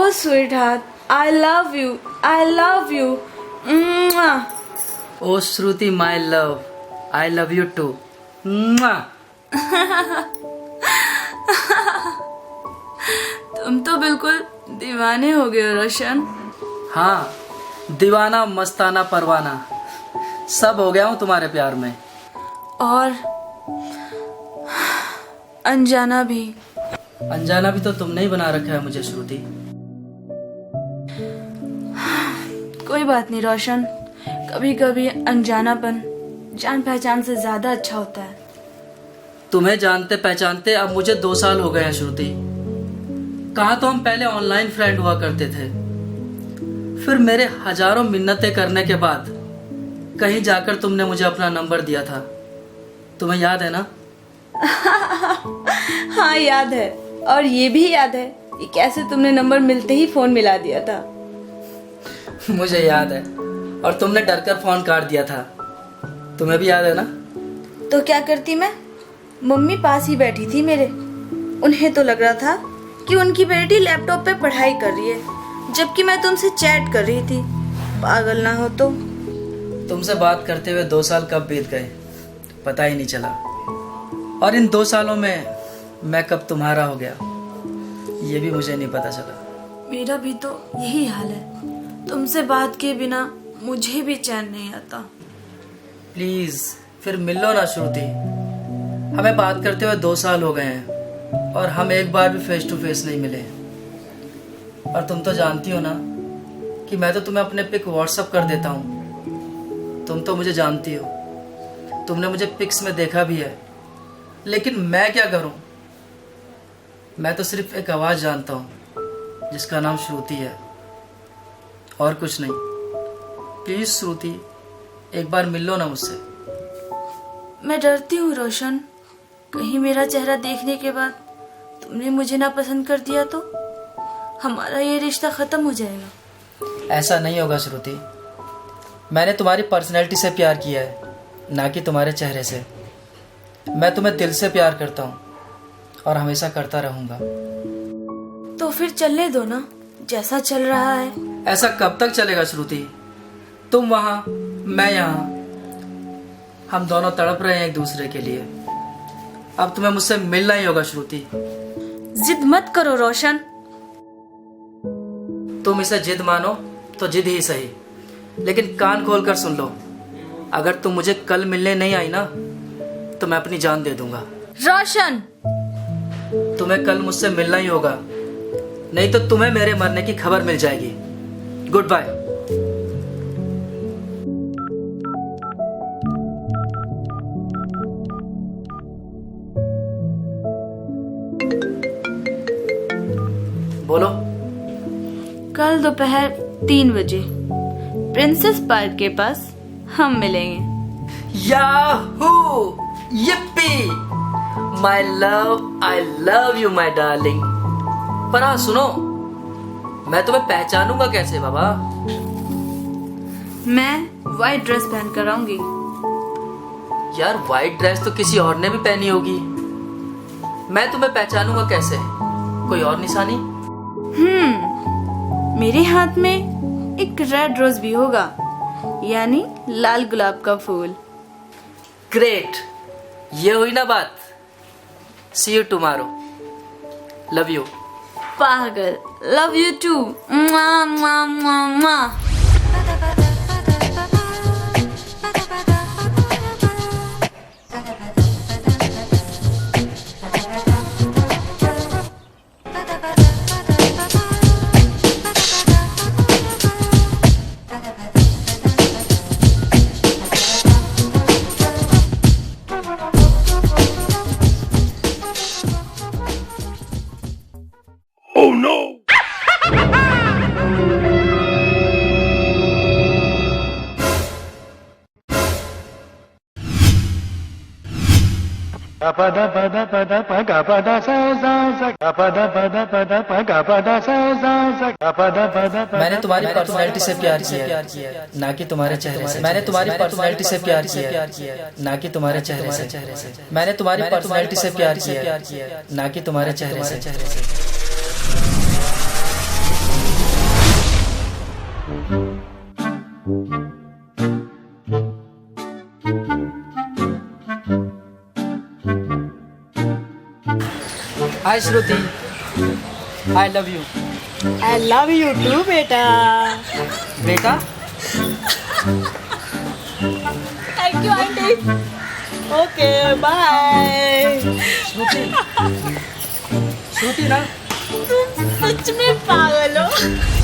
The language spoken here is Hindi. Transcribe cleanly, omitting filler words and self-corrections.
Oh sweetheart, I love you. I love you. Mwah. Oh Shruti, my love, I love you too. Mwah. तुम तो बिल्कुल दीवाने हो गए हो रोशन। हाँ, दीवाना मस्ताना परवाना सब हो गया हूँ तुम्हारे प्यार में। और अनजाना भी। अनजाना भी तो तुमने ही बना रखा है मुझे श्रुति। कोई बात नहीं रोशन, कभी कभी अनजानापन जान पहचान से ज्यादा अच्छा होता है। तुम्हें जानते पहचानते अब मुझे 2 साल हो गए हैं श्रुति। कहा तो हम पहले ऑनलाइन फ्रेंड हुआ करते थे, फिर मेरे हजारों मिन्नतें करने के बाद कहीं जाकर तुमने मुझे अपना नंबर दिया था। तुम्हें याद है ना? हाँ याद है, और ये भी याद है कि कैसे तुमने नंबर मिलते ही फोन मिला दिया था। मुझे याद है, और तुमने डरकर फोन काट दिया था। तुम्हें भी याद है ना? तो क्या करती मैं? मम्मी पास ही बैठी थी मेरे। उन्हें तो लग रहा था कि उनकी बेटी लैपटॉप पे पढ़ाई कर रही है, जबकि मैं तुमसे चैट कर रही थी। पागल ना हो तो। तुमसे बात करते हुए 2 साल कब बीत गए पता ही नहीं चला, और इन 2 सालों में मैं कब तुम्हारा हो गया ये भी मुझे नहीं पता चला। मेरा भी तो यही हाल है। तुमसे बात किए बिना मुझे भी चैन नहीं आता। प्लीज फिर मिल लो ना श्रुति। हमें बात करते हुए 2 साल हो गए हैं और हम एक बार भी फेस टू फेस नहीं मिले। और तुम तो जानती हो ना कि मैं तो तुम्हें अपने पिक व्हाट्सअप कर देता हूँ। तुम तो मुझे जानती हो, तुमने मुझे पिक्स में देखा भी है, लेकिन मैं क्या करूं? मैं तो सिर्फ एक आवाज जानता हूं जिसका नाम श्रुति है, और कुछ नहीं। प्लीज श्रुति, एक बार मिल लो ना मुझसे। मैं डरती हूँ रोशन, कहीं मेरा चेहरा देखने के बाद तुमने मुझे ना पसंद कर दिया तो हमारा ये रिश्ता खत्म हो जाएगा। ऐसा नहीं होगा श्रुति। मैंने तुम्हारी पर्सनैलिटी से प्यार किया है, ना कि तुम्हारे चेहरे से। मैं तुम्हें दिल से प्यार करता हूँ और हमेशा करता रहूंगा। तो फिर चलने दो ना, जैसा चल रहा है। ऐसा कब तक चलेगा श्रुति? तुम वहां, मैं यहाँ, हम दोनों तड़प रहे हैं एक दूसरे के लिए। अब तुम्हें मुझसे मिलना ही होगा श्रुति। जिद मत करो रोशन। तुम इसे जिद मानो तो जिद ही सही, लेकिन कान खोलकर सुन लो। अगर तुम मुझे कल मिलने नहीं आई ना तो मैं अपनी जान दे दूंगा। रोशन, तुम्हें कल मुझसे मिलना ही होगा, नहीं तो तुम्हें मेरे मरने की खबर मिल जाएगी। Goodbye. बोलो। कल दोपहर 3 बजे प्रिंसेस पार्क के पास हम मिलेंगे। Yahoo! Yippee! My love, I love you my darling. पर हाँ सुनो, मैं तुम्हें पहचानूंगा कैसे बाबा? मैं व्हाइट ड्रेस पहन कर आऊंगी। यार व्हाइट ड्रेस तो किसी और ने भी पहनी होगी। मैं तुम्हें पहचानूंगा कैसे? कोई और निशानी? मेरे हाथ में एक रेड रोज भी होगा, यानी लाल गुलाब का फूल। ग्रेट, ये हुई ना बात। सी यू टुमारो। Love you. पागल, लव यू टू। मुआ, मुआ, मुआ, मुआ। मैंने तुम्हारी पर्सनैलिटी से प्यार किया, ना कि तुम्हारे चेहरे से। मैंने तुम्हारी पर्सनैलिटी से प्यार किया, ना कि तुम्हारे चेहरे से। मैंने तुम्हारी पर्सनैलिटी से प्यार किया, ना कि तुम्हारे चेहरे से। Hi Shruti, I love you. I love you too बेटा। बेटा thank you aunty. Okay bye. Shruti, Shruti ना, तुम सच में पागल हो।